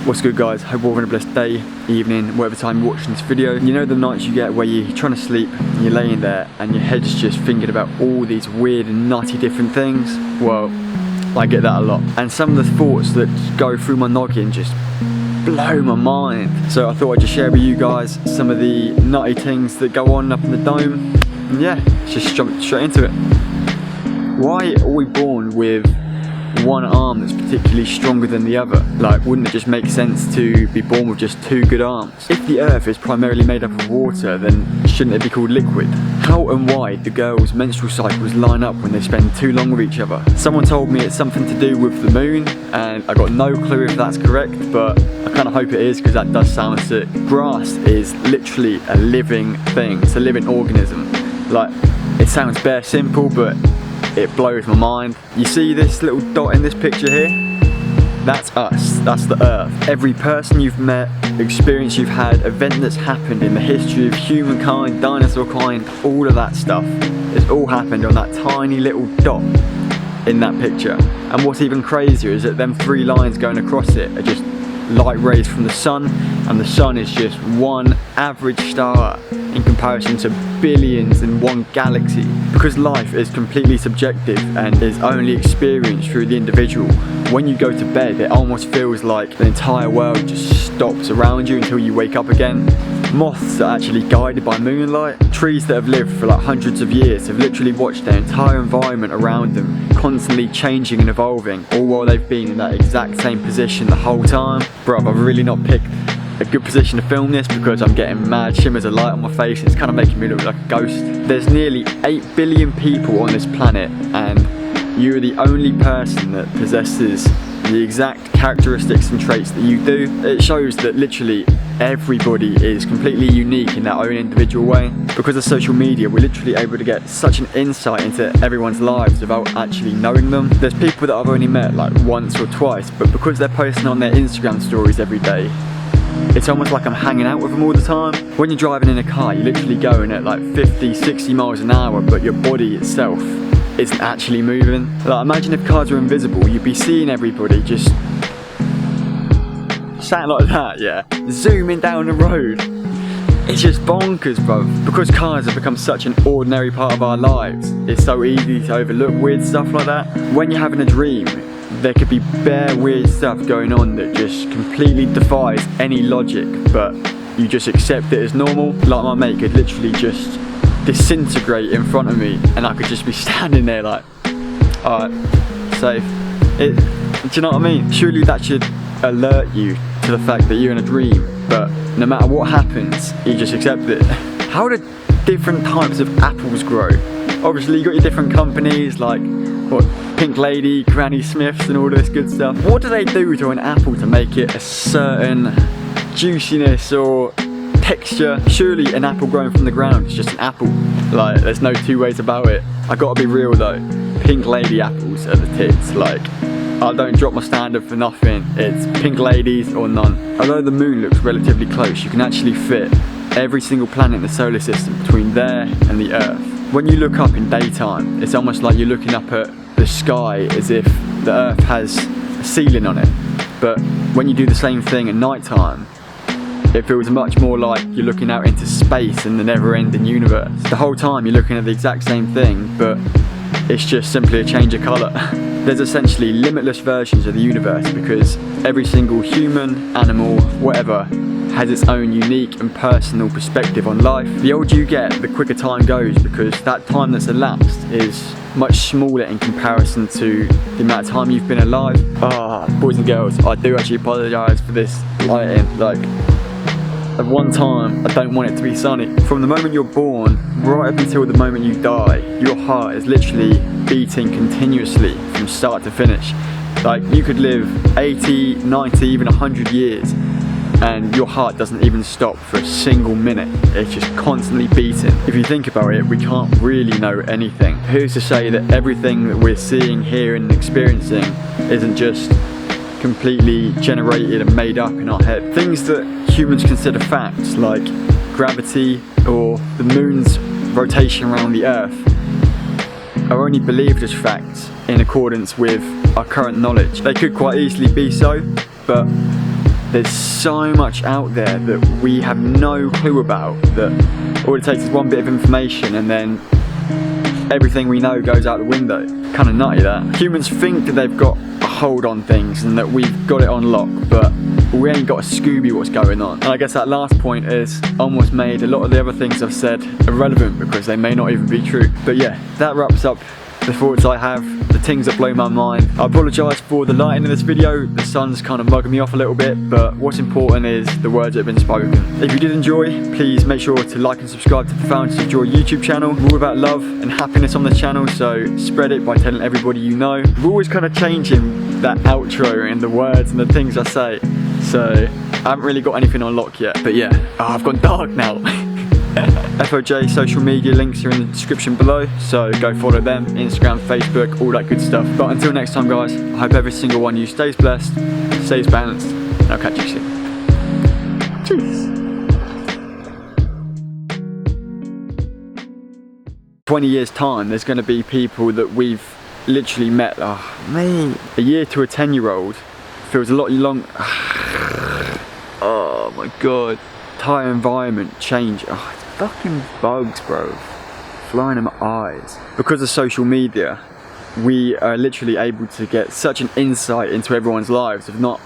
What's good, guys? Hope you're having a blessed day, evening, whatever time you're watching this video. You know the nights you get where you're trying to sleep and you're laying there and your head's just thinking about all these weird and nutty different things? Well, I get that a lot. And some of the thoughts that go through my noggin just blow my mind. So I thought I'd just share with you guys some of the nutty things that go on up in the dome. And yeah, let's just jump straight into it. Why are we born with one arm that's particularly stronger than the other? Like, wouldn't it just make sense to be born with just two good arms? If the earth is primarily made up of water, then shouldn't it be called liquid? How and why do girls' menstrual cycles line up when they spend too long with each other? Someone told me it's something to do with the moon, and I got no clue if that's correct, but I kind of hope it is because that does sound sick. Grass is literally a living thing. It's a living organism. Like, it sounds bare simple, but it blows my mind. You see this little dot in this picture here? That's us, that's the earth. Every person you've met, experience you've had, event that's happened in the history of humankind, dinosaur kind, all of that stuff, it's all happened on that tiny little dot in that picture. And what's even crazier is that them three lines going across it are just light rays from the sun, and the sun is just one average star in comparison to billions in one galaxy. Because life is completely subjective and is only experienced through the individual, when you go to bed it almost feels like the entire world just stops around you until you wake up again. Moths are actually guided by moonlight. Trees that have lived for like hundreds of years have literally watched their entire environment around them constantly changing and evolving, all while they've been in that exact same position the whole time. Bruv, I've really not picked a good position to film this because I'm getting mad shimmers of light on my face and it's kind of making me look like a ghost. There's nearly 8 billion people on this planet and you're the only person that possesses the exact characteristics and traits that you do. It shows that literally everybody is completely unique in their own individual way. Because of social media, we're literally able to get such an insight into everyone's lives without actually knowing them. There's people that I've only met like once or twice, but because they're posting on their Instagram stories every day, it's almost like I'm hanging out with them all the time. When you're driving in a car, you're literally going at like 50, 60 miles an hour, but your body itself isn't actually moving. Like, imagine if cars were invisible, you'd be seeing everybody just sat like that, yeah, zooming down the road. It's just bonkers, bro. Because cars have become such an ordinary part of our lives, it's so easy to overlook weird stuff like that. When you're having a dream, there could be bare weird stuff going on that just completely defies any logic, but you just accept it as normal. Like, my mate could literally just disintegrate in front of me and I could just be standing there like, alright, safe. Do you know what I mean? Surely that should alert you to the fact that you're in a dream, but no matter what happens, you just accept it. How do different types of apples grow? Obviously you got your different companies like what, Pink Lady, Granny Smiths and all this good stuff. What do they do to an apple to make it a certain juiciness or texture? Surely an apple growing from the ground is just an apple. Like, there's no two ways about it. I gotta be real though, Pink Lady apples are the tits. Like, I don't drop my standard for nothing. It's Pink Ladies or none. Although the moon looks relatively close, you can actually fit every single planet in the solar system between there and the Earth. When you look up in daytime, it's almost like you're looking up at the sky as if the Earth has a ceiling on it. But when you do the same thing at night time, it feels much more like you're looking out into space and the never-ending universe. The whole time you're looking at the exact same thing, but it's just simply a change of colour. There's essentially limitless versions of the universe because every single human, animal, whatever, has its own unique and personal perspective on life. The older you get, the quicker time goes because that time that's elapsed is much smaller in comparison to the amount of time you've been alive. Boys and girls, I do actually apologise for this lighting. Like, at one time, I don't want it to be sunny. From the moment you're born, right up until the moment you die, your heart is literally beating continuously from start to finish. Like, you could live 80, 90, even 100 years and your heart doesn't even stop for a single minute. It's just constantly beating. If you think about it, we can't really know anything. Who's to say that everything that we're seeing, hearing and experiencing isn't just completely generated and made up in our head? Things that humans consider facts, like gravity or the moon's rotation around the Earth, are only believed as facts in accordance with our current knowledge. They could quite easily be so, but there's so much out there that we have no clue about, that all it takes is one bit of information and then everything we know goes out the window. Kind of nutty that. Humans think that they've got a hold on things and that we've got it on lock, but we ain't got a Scooby what's going on. And I guess that last point is almost made a lot of the other things I've said irrelevant because they may not even be true. But yeah, that wraps up the thoughts I have, the things that blow my mind. I apologise for the lighting in this video, the sun's kind of mugging me off a little bit, but what's important is the words that have been spoken. If you did enjoy, please make sure to like and subscribe to the Fountains of Joy YouTube channel. We're all about love and happiness on this channel, so spread it by telling everybody you know. We're always kind of changing that outro and the words and the things I say, so I haven't really got anything on lock yet. But yeah, I've gone dark now. FOJ social media links are in the description below, so go follow them, Instagram, Facebook, all that good stuff. But until next time guys, I hope every single one of you stays blessed, stays balanced, and I'll catch you soon. Cheers. 20 years time, there's going to be people that we've literally met. Oh mate, a year to a 10-year-old feels a lot long. Oh my god. Entire environment change. Oh, it's fucking bugs, bro, flying in my eyes. Because of social media, we are literally able to get such an insight into everyone's lives, if not